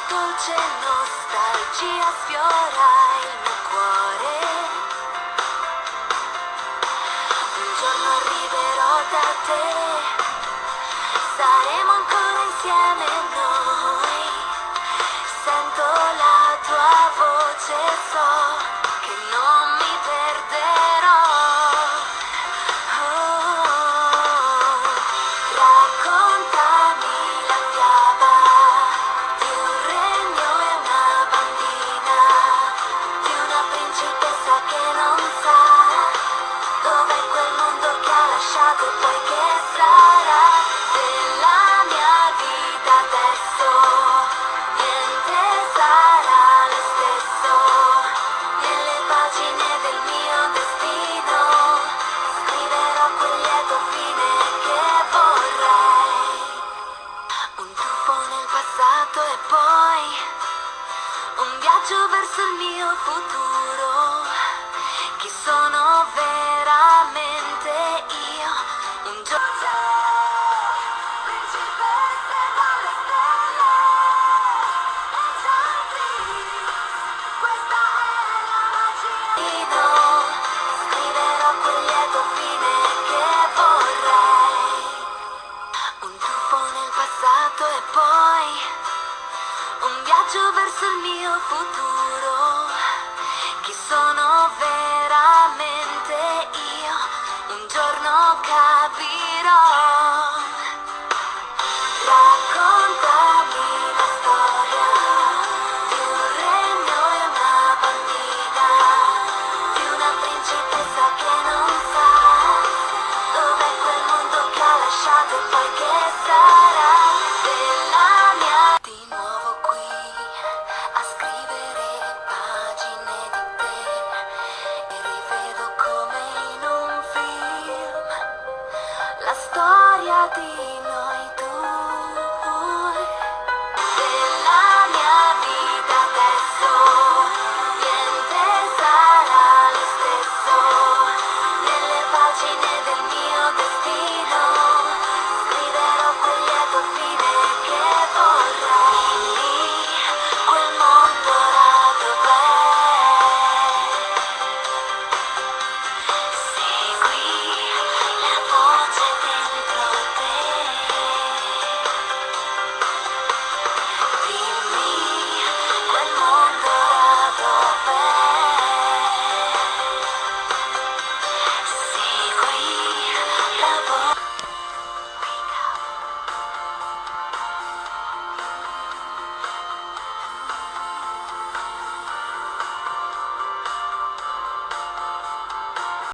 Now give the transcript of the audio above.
dolce nostalgia sfiora il mio cuore. Un giorno arriverò da te, saremo ancora insieme noi. Sento la tua voce, so che non mi perderò. Raccontami la fiaba di un regno e una bambina, di una principessa che non sa dov'è quel mondo che ha lasciato e poi che sarà della mia vita adesso. Niente sarà lo stesso, nelle pagine del mio destino scriverò quel lieto fine che vorrei. Un tuffo nel passato e poi un viaggio verso il mio futuro. Chi sono veramente io? Un giorno principesse dalle stelle, questa è la magia. Scriverò quel lieto fine che vorrei. Un tuffo nel passato e poi un viaggio verso il mio futuro.